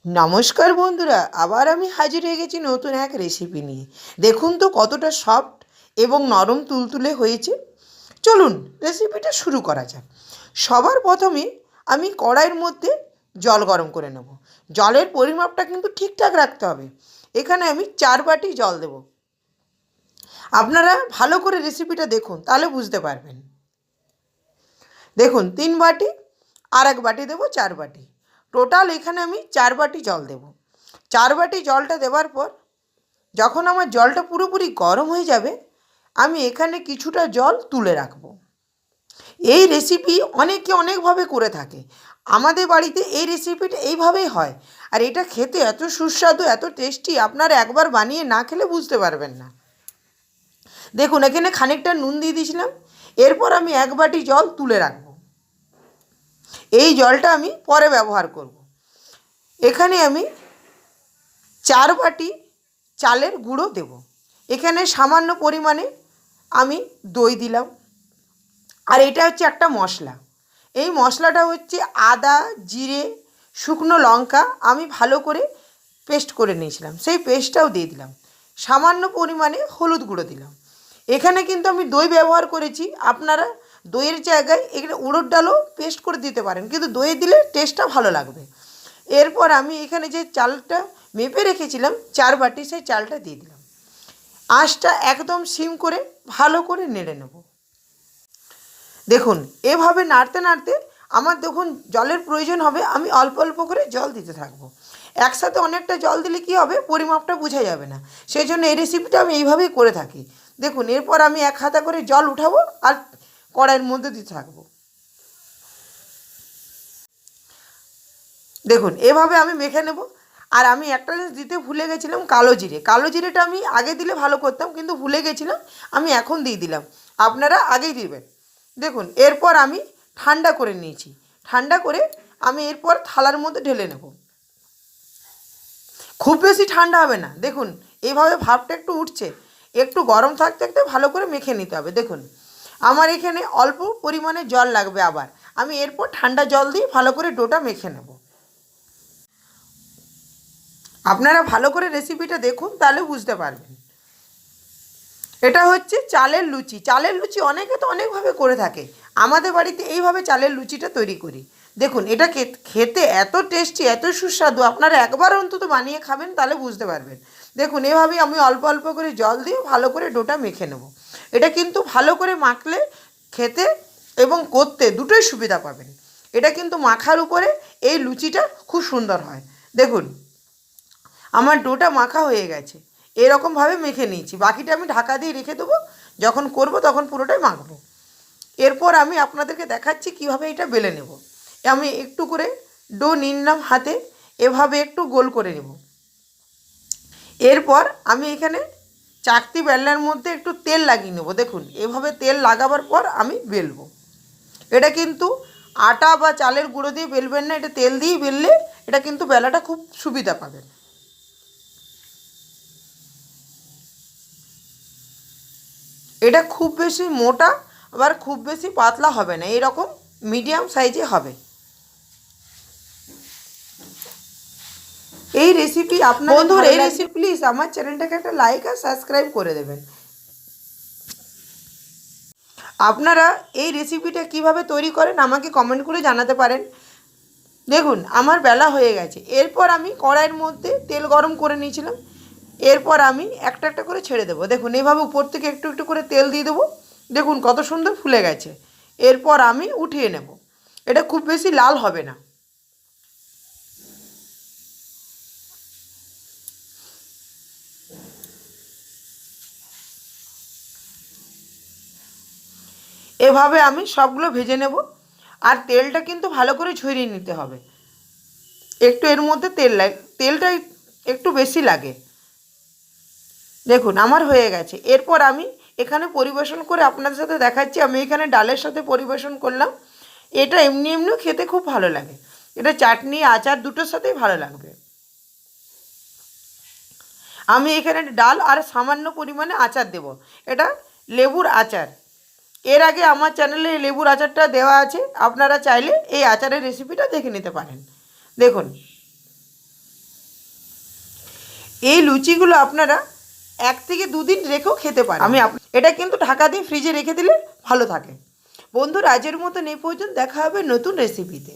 নমস্কার বন্ধুরা, আবার আমি হাজির হয়ে গেছি নতুন এক রেসিপি নিয়ে। দেখুন তো কতটা সফট এবং নরম তুলতুলে হয়েছে। চলুন রেসিপিটা শুরু করা যাক। সবার প্রথমে আমি কড়াইয়ের মধ্যে জল গরম করে নেব। জলের পরিমাপটা কিন্তু ঠিকঠাক রাখতে হবে। এখানে আমি 4 বাটি জল দেব। আপনারা ভালো করে রেসিপিটা দেখুন, তাহলে বুঝতে পারবেন। দেখুন 3 বাটি, আর 1 বাটি দেবো 4 বাটি। টোটাল এখানে আমি 4 বাটি জল দেব। 4 বাটি জলটা দেওয়ার পর যখন আমার জলটা পুরোপুরি গরম হয়ে যাবে, আমি এখানে কিছুটা জল তুলে রাখবো। এই রেসিপি অনেকে অনেকভাবে করে থাকে। আমাদের বাড়িতে এই রেসিপিটা এইভাবেই হয়। আর এটা খেতে এত সুস্বাদু, এত টেস্টি, আপনারা একবার বানিয়ে না খেলে বুঝতে পারবেন না। দেখুন এখানে খানিকটা নুন দিয়ে দিয়েছিলাম। এরপর আমি 1 বাটি জল তুলে রাখবো। এই জলটা আমি পরে ব্যবহার করব। এখানে আমি 4 বাটি চালের গুঁড়ো দেব। এখানে সামান্য পরিমাণে আমি দই দিলাম। আর এটা হচ্ছে একটা মশলা। এই মশলাটা হচ্ছে আদা, জিরে, শুকনো লঙ্কা আমি ভালো করে পেস্ট করে নিয়েছিলাম, সেই পেস্টটাও দিয়ে দিলাম। সামান্য পরিমাণে হলুদ গুঁড়ো দিলাম। এখানে কিন্তু আমি দই ব্যবহার করেছি। আপনারা দইয়ের জায়গায় এখানে উড়দ ডালও পেস্ট করে দিতে পারেন, কিন্তু দই দিলে টেস্টটা ভালো লাগবে। এরপর আমি এখানে যে চালটা মেপে রেখেছিলাম 4 বাটি, সেই চালটা দিয়ে দিলাম। আঁচটা একদম সিম করে ভালো করে নেড়ে নেব। দেখুন এভাবে নাড়তে নাড়তে আমার দেখুন জলের প্রয়োজন হবে, আমি অল্প অল্প করে জল দিতে থাকবো। একসাথে অনেকটা জল দিলে কী হবে, পরিমাপটা বোঝা যাবে না। সেই জন্য এই রেসিপিটা আমি এইভাবেই করে থাকি। দেখুন এরপর আমি 1 হাতা করে জল উঠাবো আর কড়াইয়ের মধ্যে দিতে থাকবো। দেখুন এভাবে আমি মেখে নেব। আর আমি একটা জিনিস দিতে ভুলে গেছিলাম, কালো জিরে। কালো জিরেটা আমি আগে দিলে ভালো করতাম, কিন্তু ভুলে গেছিলাম, আমি এখন দিয়ে দিলাম। আপনারা আগেই দিবেন। দেখুন এরপর আমি ঠান্ডা করে নিয়েছি। ঠান্ডা করে আমি এরপর থালার মধ্যে ঢেলে নেব। খুব বেশি ঠান্ডা হবে না। দেখুন এইভাবে ভাবটা একটু উঠছে, একটু গরম থাকতে থাকতে ভালো করে মেখে নিতে হবে। দেখুন আমার এখানে অল্প পরিমাণে জল লাগবে। আবার আমি এরপর ঠান্ডা জল দিয়ে ভালো করে ডোটা মেখে নেব। আপনারা ভালো করে রেসিপিটা দেখুন, তাহলে বুঝতে পারবেন। এটা হচ্ছে চালের লুচি। চালের লুচি অনেকে তো অনেকভাবে করে থাকে। আমাদের বাড়িতে এইভাবে চালের লুচিটা তৈরি করি। দেখুন এটা খেতে এত টেস্টি, এত সুস্বাদু, আপনারা একবার অন্তত বানিয়ে খাবেন, তাহলে বুঝতে পারবেন। দেখুন এভাবেই আমি অল্প অল্প করে জল দিয়ে ভালো করে ডোটা মেখে নেব। এটা কিন্তু ভালো করে মাখলে খেতে এবং করতে দুটোই সুবিধা পাবেন। এটা কিন্তু মাখার উপরে এই লুচিটা খুব সুন্দর হয়। দেখুন আমার ডোটা মাখা হয়ে গেছে। এরকমভাবে মেখে নিয়েছি। বাকিটা আমি ঢাকা দিয়ে রেখে দেবো, যখন করব তখন পুরোটাই মাখবো। এরপর আমি আপনাদেরকে দেখাচ্ছি কিভাবে এটা বেলে নেব। আমি একটু করে ডো নিলাম হাতে, এভাবে একটু গোল করে নেব। এরপর আমি এখানে চাকতি বেলনার মধ্যে একটু তেল লাগিয়ে নেব। দেখুন এভাবে তেল লাগাবার পর আমি বেলবো। এটা কিন্তু আটা বা চালের গুঁড়ো দিয়ে বেলবেন না, এটা তেল দিয়ে বেললে এটা কিন্তু বেলাটা খুব সুবিধা পাবেন। এটা খুব বেশি মোটা আবার খুব বেশি পাতলা হবে না, এরকম মিডিয়াম সাইজে হবে। এই রেসিপি আপনার বন্ধুরা, এই রেসিপি প্লিজ আমার চ্যানেলটাকে একটা লাইক আর সাবস্ক্রাইব করে দেবেন। আপনারা এই রেসিপিটা কিভাবে তৈরি করেন আমাকে কমেন্ট করে জানাতে পারেন। দেখুন আমার বেলা হয়ে গেছে। এরপর আমি কড়াইয়ের মধ্যে তেল গরম করে নিয়েছিলাম। এরপর আমি একটা একটা করে ছেড়ে দেবো। দেখুন এইভাবে উপর থেকে একটু একটু করে তেল দিয়ে দেবো। দেখুন কত সুন্দর ফুলে গেছে। এরপর আমি উঠিয়ে নেব। এটা খুব বেশি লাল হবে না। এভাবে আমি সবগুলো ভেজে নেব। আর তেলটা কিন্তু ভালো করে ঝরিয়ে নিতে হবে। একটু এর মধ্যে তেলটা একটু বেশি লাগে। দেখুন আমার হয়ে গেছে। এরপর আমি এখানে পরিবেশন করে আপনাদের সাথে দেখাচ্ছি। আমি এখানে ডালের সাথে পরিবেশন করলাম। এটা এমনি এমনিও খেতে খুব ভালো লাগে। এটা চাটনি আচার দুটোর সাথেই ভালো লাগবে। আমি এখানে ডাল আর সামান্য পরিমাণে আচার দেব। এটা লেবুর আচার। এর আগে আমার চ্যানেলে লেবুর আচারটা দেওয়া আছে, আপনারা চাইলে এই আচারের রেসিপিটা দেখে নিতে পারেন। দেখুন এই লুচিগুলো আপনারা 1 থেকে 2 দিন রেখেও খেতে পারেন। এটা কিন্তু ঢাকা দিয়ে ফ্রিজে রেখে দিলে ভালো থাকে। বন্ধুরা, আজের মতন এই পর্যন্ত, দেখা হবে নতুন রেসিপিতে।